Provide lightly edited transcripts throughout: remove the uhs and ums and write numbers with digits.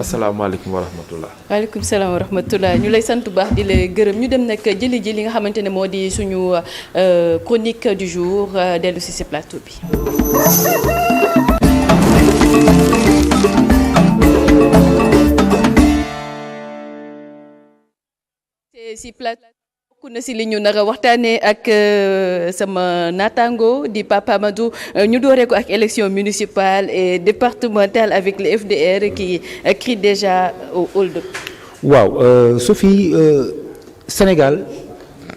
asalaamaaleykum wa rahmatullah. waaleykum salaam wa rahmatullah ñu lay sant bu baax di la gërëm ñu dem nag jëli ji li nga xamante ne moo di suñu chronique du jour dellu si plateau bi. si plateau bokk na si li ñu nar a waxtaanee ak sama naataango di Papa Amadou ñu dooree ko ak élection municipale et départementale avec le FDR qui crie déjà au hold-up. waaw Sophie, Sénégal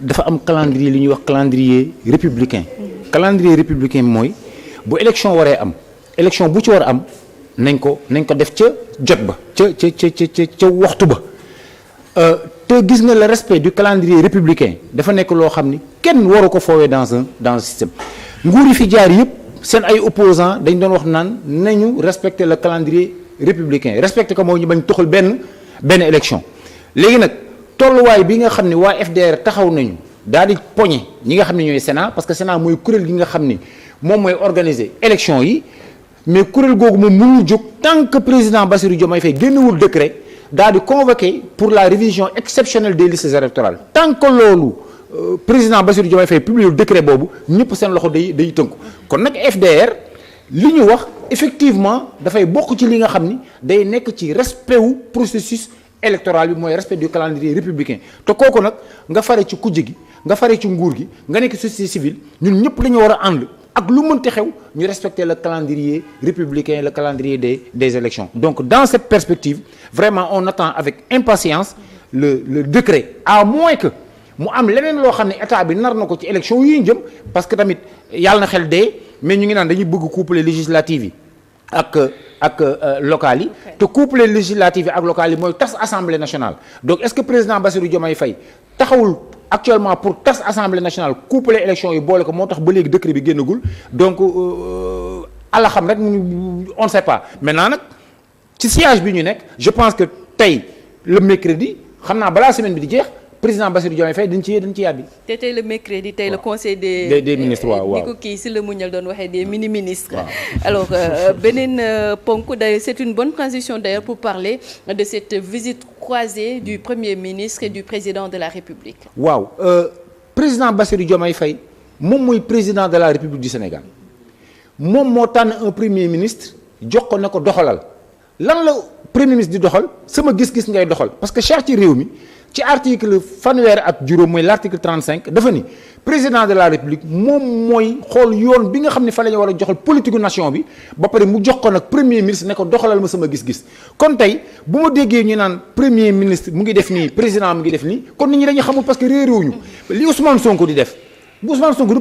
dafa am calendrier li ñuy wax calendrier républicain. calendrier républicain mooy bu élection waree am élection bu ci war a am nañ ko def ca jot ba ca waxtu ba. te gis nga le respect du calendrier républicain dafa nekk loo xam ni kenn waru ko foowee dans un système nguur yi fi jaar yëpp seen ay opposants dañ doon wax naan nañu respecter le calendrier républicain respecter ko mooy ñu bañ toxal benn élection. léegi nag tolluwaay bi nga xam ni waa FDR taxaw nañu daal di poñe ñi nga xam ne ñooy Sénat parce que Sénat mooy kuréel gi nga xam ni moom mooy organiser élection yi mais kuréel googu moom mënul jóg tant que président Bassirou Diomaye Faye génnewul décret. daal di convoqué pour la révision exceptionnelle des listes électorales tant que loolu président Bassirou Diomaye Faye publié décret boobu ñëpp seen loxo day tënku kon nag FDR li ñu wax effectivement dafay bokk ci li nga xam ni day nekk ci respect wu processus électoral bi mooy respect du calendrier républicain te kooku nag nga fare ci kujje gi nga fare ci nguur gi nga nekk société civile ñun ñëpp dañu war a ànd ak lu mënti xew ñu respecter le calendrier républicain le calendrier des élections donc dans cette perspective vraiment on attend avec impatience le décret à moins que mu am leneen loo xam ne état bi nar na ko ci élection yi ñu jëm parce que tamit yàlla na xel dee mais ñu ngi naan dañuy bëgg coupler législative yi ak locales yi te coupler législative yi ak locales yi mooy tas assemblée nationale donc est-ce que président Bassirou Diomaye Faye taxawul actuellement pour tas assemblée nationale coupler élection yi boole ko moo tax ba léegi décret bi génnagul donc ala xam rek on ne sait pas maintenant nag ci siège bi ñu nekk je pense que tey le mercredi xam naa balaa semaine bi di jeex président Bassirou Diomaye Faye dañ ci yàbbi. te tey le mercredi tey le conseil des ministres waaw ni ko kii si la muñal doon waxee des mini ministres. alors beneen ponk d'ailleurs c'est une bonne transition d'ailleurs pour parler de cette visite croisée du premier ministre et du président de la République. waaw président Bassirou Diomaye Faye moom mooy président de la République du Sénégal moom moo tànn un premier ministre jox ko ne ko doxalal lan la premier ministre di doxal sama gis-gis ngay doxal parce que charte ci réew mi. ci article fanweer ak juróom mooy l'article 35 dafa ni président de la république moom mooy xool yoon bi nga xam ne fa la ñu war a joxal politique nation bi ba pare mu jox ko nag premier ministre ne ko doxalal ma sama gis-gis kon tey bu ma déggee ñu naan premier ministre mu ngi def nii président mu ngi def nii kon nit ñi dañuy xamul parce que réeréewuñu li Ousmane Sonko di def bu Ousmane Sonko du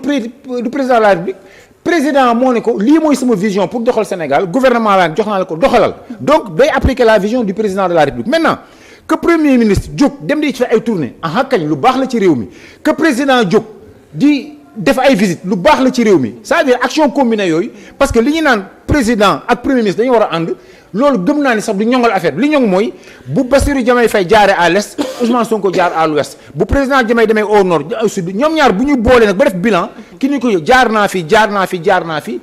président de la république président moo ne ko lii mooy sama vision pour doxal Sénégal gouvernement la jox naa la ko doxalal donc day appliquer la vision du président de la république maintenant que premier ministre jóg dem di ci ay tournée ah kañ lu baax la ci réew mi que président jóg di def ay visite lu baax la ci réew mi c'est-à-dire action combinée yooyu parce que li ñu naan président ak premier ministre dañu war a ànd loolu gëm naa ni sax du ñongal affaire bi li ñong mooy bu Bassirou Diomaye Faye jaaree à l'est Ousmane Sonko jaar à l'ouest bu président Diomaye demee au nord au sud ñoom ñaar bu ñu boolee nag ba def bilan ki ñu ko jaar naa fi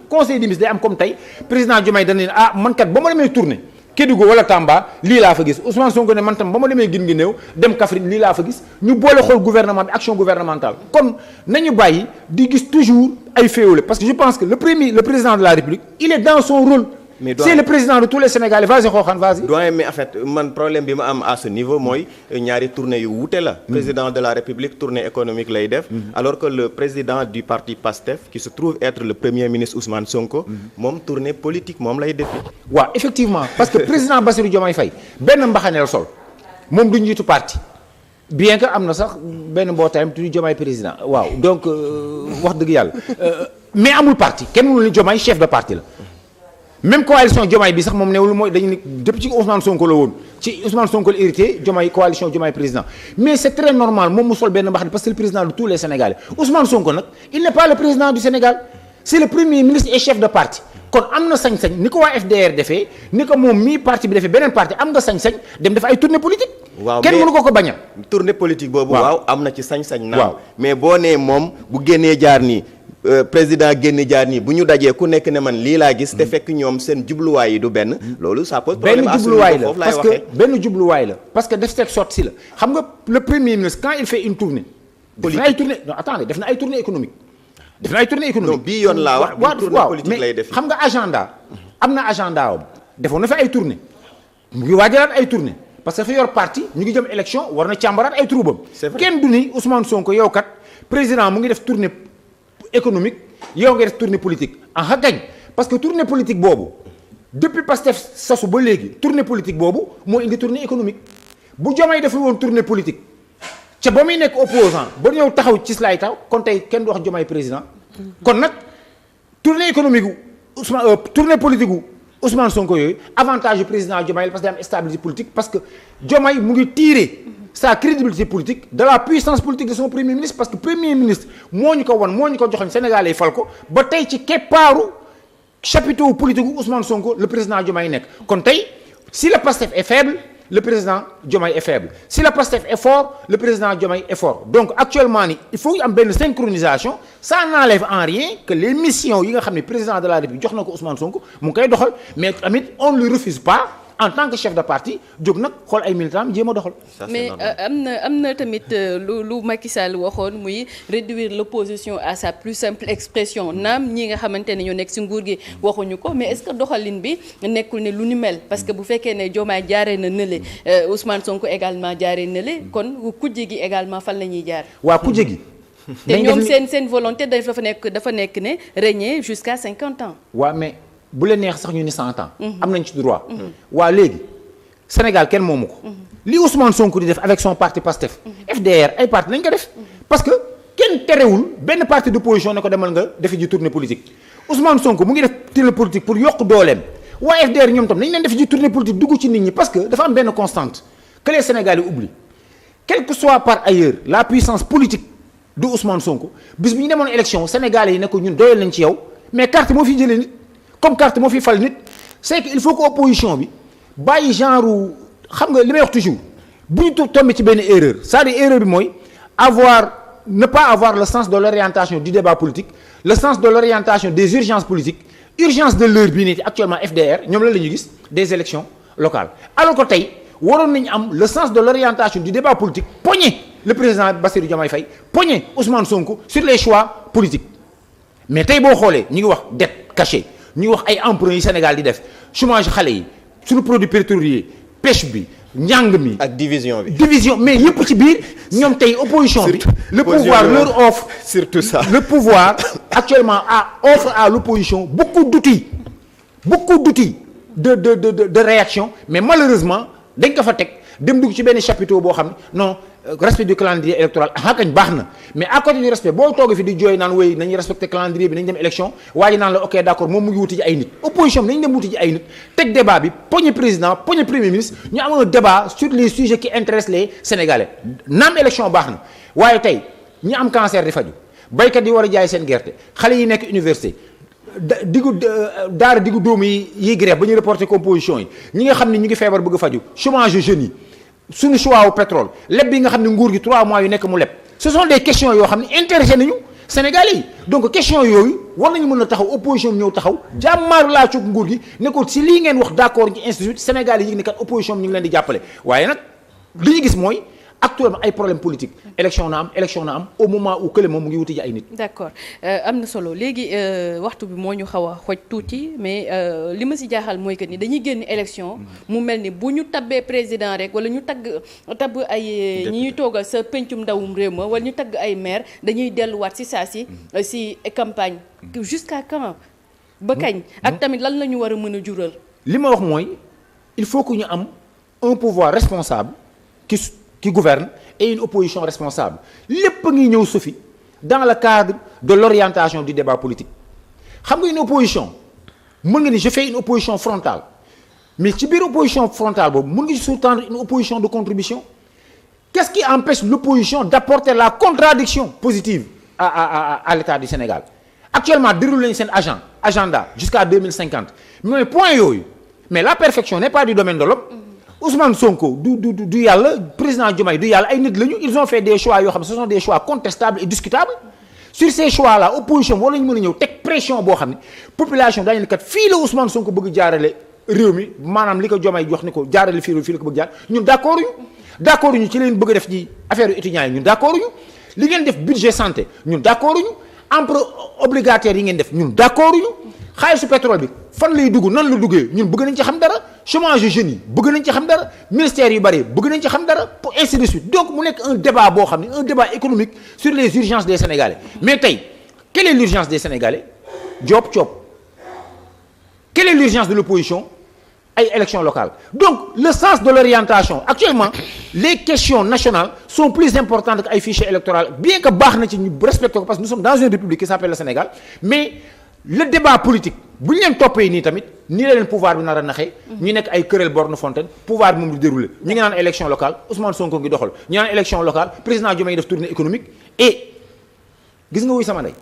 conseil des ministres day am comme tey président Diomaye dana ne ah man kat ba ma demee tournée Kédougou wala Tamba lii laa fa gis Ousmane Sonko ne man tam ba ma demee gin ngi néew dem Kaffrine lii laa fa gis ñu boole xool gouvernement bi action gouvernementale kon nañu bàyyi di gis toujours ay féewale parce que je pense que le président de la République il est dans son rôle. mais c'est le président de tous les Sénégalais vas-y Xooxaan vas-y. doyen mais en fait man problème bi ma am à ce niveau mooy ñaari tournée yu wuute la. président de la République tournée économique lay def. alors que le président du parti PASTEF qui se trouve être le premier ministre Ousmane Sonko. moom tournée politique moom lay defi. waaw effectivement parce que président Bassirou Diomaye Faye benn mbaxaneel sol moom du njiitu parti bien que am na sax benn mbootaayam tuuti Diomaye président waaw donc wax dëgg yàlla mais amul parti kenn mënul ni Diomaye chef de parti la. même coalition Diomaye bi sax moom newul mooy dañu ne depuis ci Ousmane Sonko la woon ci Ousmane Sonko la hérité Diomaye coalition Diomaye président mais c'est très normal moom mu sol benn mbaxane parce que c'est le président de tous les Sénégalais Ousmane Sonko nag il n'est pas le président du Sénégal c'est le premier ministre et chef de parti kon am na sañ-sañ ni ko waa FDR defee ni ko moom mii parti bi defee beneen parti am nga sañ-sañ dem def ay tournée politique. waaw kenn mënu ko bañal. tournée politique boobu. waaw am na ci sañ-sañ. waaw mais boo nee moom bu génnee jaar nii. président génn jaar nii bu ñu dajee ku nekk ne man lii laa gis te fekk ñoom seen jubluwaay yi du benn loolu ça pose problème benn jubluwaay la parce que benn jubluwaay la parce que def cette sorte si la xam nga le premier ministre quand il fait une tournée def na ay tournée économique non bii yoon laa wax tournée politique lay def xam nga agenda am na agenda am defoon na fa ay tournée mu ngi waajalaat ay tournée parce que dafa yor parti ñu ngi jëm élection war na càmbaraat ay troubam kenn du ni Ousmane Sonko yow kat président mu ngi def tournée économique yow nga def tournée politique en gañ parce que tournée politique boobu depuis Pastef sasu ba léegi tournée politique boobu moo indi tournée économique bu Diomaye deful woon tournée politique ca ba muy nekk opposant ba ñëw taxaw ci lay taw kon tey kenn du wax Diomaye président kon nag tournée économique gu Ousmane tournée politique gu Ousmane Sonko yooyu avantage du président Diomaye parce que day am stabilité politique parce que Diomaye mu ngi tirer sa crédibilité politique de la puissance politique de son premier ministre parce que premier ministre moo ñu ko won moo ñu ko joxoon Sénégalais yi fal ko ba tey ci keppaaru chapiteau politique gu Ousmane Sonko le président Diomaye nekk kon tey si le Pastef est faible le président Diomaye est faible si le Pastef est fort le président Diomaye est fort donc actuellement ni il faut am benn synchronisation ça n'enlève en rien que les missions yi nga xam ne président de la République jox na ko Ousmane Sonko mu ngi koy doxal mais tamit on ne lui refuse pas en tant que chef de parti jóg nag xool ay militants jéem a doxal. mais am na tamit lu Macky Sall waxoon muy réduire l'opposition à sa plus simple expression naam ñi nga xamante ne ñoo nekk ci nguur gi waxuñu ko mais est-ce que doxalin bi nekkul ne lu ni mel parce que bu fekkee ne Diomaye jaaree na nële Ousmane Sonko également jaaree nële kon kujje gi également fan la ñuy jaar. waa kujje gi. te ñoom seen volonté dafa nekk ne régner jusqu'à 50 ans. waaw mais. bu leen neex sax ñu ni 100 ans. am nañ ci droit. waa léegi Sénégal kenn moomu ko. li Ousmane Sonko di def avec son parti PASTEF. FDR ay parti nañ ko def. parce que kenn terewul benn parti d'opposition ne ko demal nga defi ji tournée politique Ousmane Sonko mu ngi def tournée politique pour yokk dooleem waa FDR ñoom tam nañ leen def ji tournée politique dugg ci nit ñi parce que dafa am benn constante que les Sénégalais oublient quel que soit par ailleurs la puissance politique de Ousmane Sonko bis bu ñu demoon élection Sénégalais yi ne ko ñun doyal nañ ci yow mais carte moo fi jëlee nit. comme carte moo fi fal nit c'est que il faut que opposition bi bàyyi genre xam nga li may wax toujours bu ñu tombé ci benn erreur c'est-à-dire erreur bi mooy ne pas avoir le sens de l'orientation du débat politique le sens de l'orientation des urgences politiques urgence de l'heure bii nii actuellement FDR ñoom la ñuy gis des élections locales alors que tey waroon nañu am le sens de l'orientation du débat politique poigner le président Bassirou Diomaye Faye poigner Ousmane Sonko sur les choix politiques mais tey boo xoolee ñu ngi wax dette cachée ñu wax ay emprunts yi Sénégal di def chômage xale yi suñu produit pétrolier pêche bi njàng mi. ak division mais yëpp ci biir ñoom tey opposition bi. le pouvoir leur offre. surtout ça le pouvoir actuellement offre à l'opposition beaucoup d'outils de réaction mais malheureusement dañ ko fa teg dem dugg ci benn chapitre boo xam ne non respect du calendrier électoral kañ baax na mais à côté du respect boo toogee fi di jooy naan wéy nañu respecter calendrier bi nañ dem élection waa ji naan la ok d'accord moom mu ngi wuti ji ay nit opposition bi nañ dem wuti ji ay nit teg débat bi poñe président poñe premier ministre ñu am un débat sur les sujets qui intéressent les Sénégalais naam élection baax na waaye tey ñi am cancer di faju baykat yi war a jaay seen gerte xale yi nekk université diggu dóomu yi grève ba ñu reporter composition yi ñi nga xam ne ñu ngi feebar bëgg faju chômage jeunes yi suñu choix wu pétrole leb bi nga xam ne nguur gi 3 mois yu nekk mu leb ce sont des questions yoo xam ne intéressé nañu Sénégalais yi donc question yooyu war nañu mën a taxaw opposition bi ñëw taxaw jàmmaaru laa coog nguur gi ne ko si lii ngeen wax d'accord ci institut Sénégalais yi ne kat opposition bi ñu ngi leen di jàppale waaye nag li ñu gis mooy actuellement ay problème politique élection na am au moment où kële moom mu ngi wuti ji ay nit. d'accord am na solo léegi waxtu bi moo ñu xaw a xoj tuuti mais li ma si jaaxal mooy que ni dañuy génn élection mu mel ni bu ñu tabbee président rek wala ñu tabb ay ñi ñuy toogal sa pencum ndawum réew ma wala ñu tagg ay maire dañuy delluwaat si saa si campagne jusqu'à quand ba kañ ak tamit lan la ñu war a mën a jural. li ma wax mooy il faut que ñu am un pouvoir responsable qui gouverne et une opposition responsable lépp ngi ñëw Sophie dans le cadre de l'orientation du débat politique xam nga une opposition mën nga ni je fais une opposition frontale mais ci biir opposition frontale boobu mën nga sous-tendre une opposition de contribution qu'est-ce qui empêche l'opposition d'apporter la contradiction positive à l'État du Sénégal actuellement déroulé nañu seen agenda jusqu'à 2050 mais point yooyu mais la perfection n'est pas du domaine de l'homme Ousmane Sonko du yàlla président Diomaye du yàlla ay nit lañu ils ont fait des choix yoo xam ne ce sont des choix contestables et discutables sur ces choix là opposition war nañu mën a ñëw teg pression boo xam ne population daañu ne kat fii la Ousmane Sonko bëgg jaarale réew mi maanaam li ko Diomaye jox ni ko jaarale fii la ko bëgg jaar ñun d'accord ñu ci leen bëgg a def ci affaire étudiants yi ñun d'accord ñu li ngeen def budget santé ñun d'accord ñu emprunt obligataire yi ngeen def ñun d'accord ñu xaalisu pétrole bi fan lay dugg nan la duggee ñun bëgg nañ ci xam dara chômage jeunes yi bëgg nañ ci xam dara ministère yu bari bëgg nañ ci xam dara pour ainsi de suite donc mu nekk un débat boo xam ne un débat économique sur les urgences des Sénégalais mais tey quelle est l'urgence des Sénégalais job quelle est l'urgence de l'opposition ay élections locales donc le sens de l'orientation actuellement les questions nationales sont plus importantes que ay fichier électoral bien que baax na ci ñu respecté ko parce que nous sommes dans une république qui s'appelle le Sénégal mais le débat politique bu ñu leen toppee nii tamit nii la leen pouvoir bi nar a naxee ñu nekk ay querelle borne fontaine pouvoir bi moom du déroulé ñu ngi naan élection locale Ousmane Sonko ngi doxal ñu naan élection locale président Diomaye def tournée économique et gis nga wuy sama ndey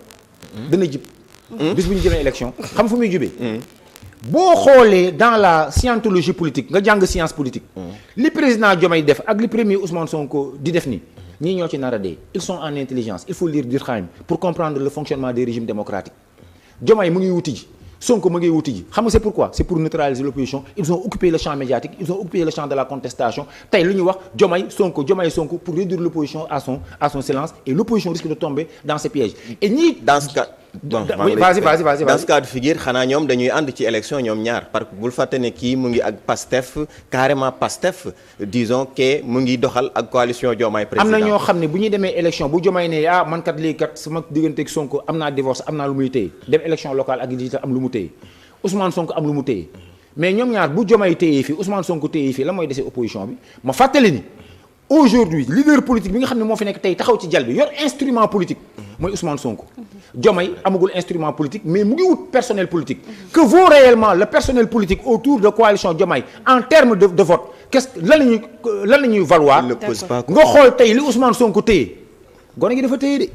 dana jib bis bu ñu jëmee élection xam fu muy jubee boo xoolee dans la scientologie politique nga jàng science politique li président Diomaye def ak li premier Ousmane Sonko di def nii ñii ñoo ci nar a dee ils sont en intelligence il faut lire Durkheim pour comprendre le fonctionnement des régimes démocratiques Diomaye mu ngi wuti ji Sonko mu ngi wuti ji xam nga c'est pourquoi c'est pour neutraliser l'opposition ils ont occupé le champ médiatique ils ont occupé le champ de la contestation tey lu ñuy wax Diomaye Sonko pour réduire l'opposition à son silence et l'opposition risque de tomber dans ces pièges et ñii dans ce cas oui, vas-y. Dans ce cas de figure xanaa ñoom dañuy ànd ci élection ñoom ñaar parce que bul fàtte ne kii mu ngi ak Pastef carrément Pastef disons que mu ngi doxal ak coalition Diomaye président am na ñoo xam ne bu ñuy demee élection bu Diomaye ne man kat léegi kat sama diggante ak Sonko am naa divorce am naa lu muy téye dem élection locale ak digital am lu mu téye Ousmane Sonko am lu mu téye mais ñoom ñaar bu Diomaye téyee fii Ousmane Sonko téyee fii la mooy desee opposition bi ma fàttali ni aujourd'hui leader politique bi nga xam ne moo fi nekk tey taxaw ci jal bi yor instrument politique mooy Ousmane Sonko Diomaye amagul instrument politique mais mu ngi wut personnel politique que vaut réellement le personnel politique autour de coalition Diomaye en termes de vote qu'est-ce que lan la ñuy valoir nga xool tey li Ousmane Sonko téye gone gi dafa téye de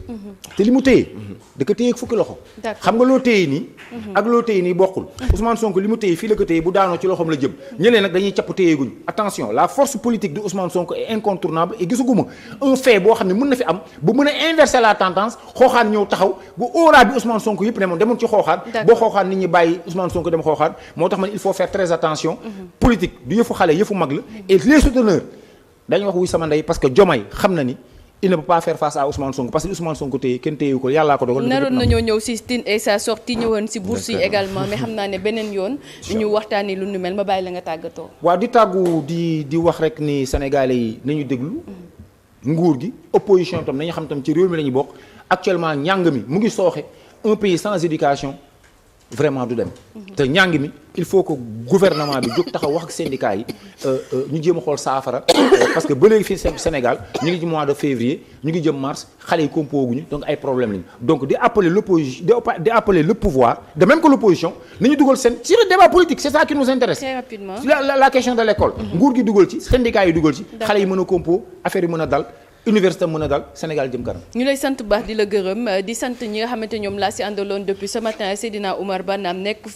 te li mu téye da ko téye ak fukki loxo xam nga loo téye nii ak loo téye nii bokkul Ousmane Sonko li mu téye fii la ko téye bu daanoo ci loxoom la jëm ñëlee nag dañuy capp téyeeguñ attention la force politique de Ousmane Sonko est incontournable et gisuguma un fait boo xam ne mën na fi am bu mën a inverser la tendance xooxaan ñëw taxaw bu óoraa bi Ousmane Sonko yëpp ne moom demoon ci xooxaan boo xooxaan nit ñi bàyyi Ousmane Sonko dem xooxaan moo tax man il faut faire très attention politique du yëfu xale yëfu mag la et les souteneurs dañuy wax wuy sama ndey parce que Diomaye xam na ni il ne peut pas faire face à Ousmane Sonko parce que Ousmane Sonko téye kenn téyewu ko yàllaa ko dogal. naroon nañoo ñëw si Tine et sa sortie ñëwoon si bourse yi également mais xam naa ne beneen yoon. ñu waxtaanee lu nu mel ma bàyyi la nga tàggatoo. waaw di tàggu di wax rek ni Sénégalais yi nañu déglu. nguur gi opposition tam nañu xam tam ci réew mi la ñu bokk actuellement njàng mi mu ngi sooxe un pays sans éducation vraiment du dem. te njàng mi il faut que gouvernement bi jóg taxaw wax ak syndicats yi ñu jéem a xool saafara parce que ba léegi fii Sénégal ñu ngi ci mois de février ñu ngi jëm mars xale yi compo guñu donc ay problème lañu donc di appeler l'opposition di appeler le pouvoir de même que l'opposition nañu dugal seen sur le débat politique c'est ça qui nous intéresse. Très rapidement la question de l'école. nguur gi dugal ci syndicats yi dugal ci. xale yi mën a compo affaire yi mën a dal. université mën a dal Sénégal jëm kanam. ñu lay sant baax di la gërëm di sant ñi nga xamante ñoom laa si àndaloon depuis ce matin Seydina Oumar Ba naam nekk fi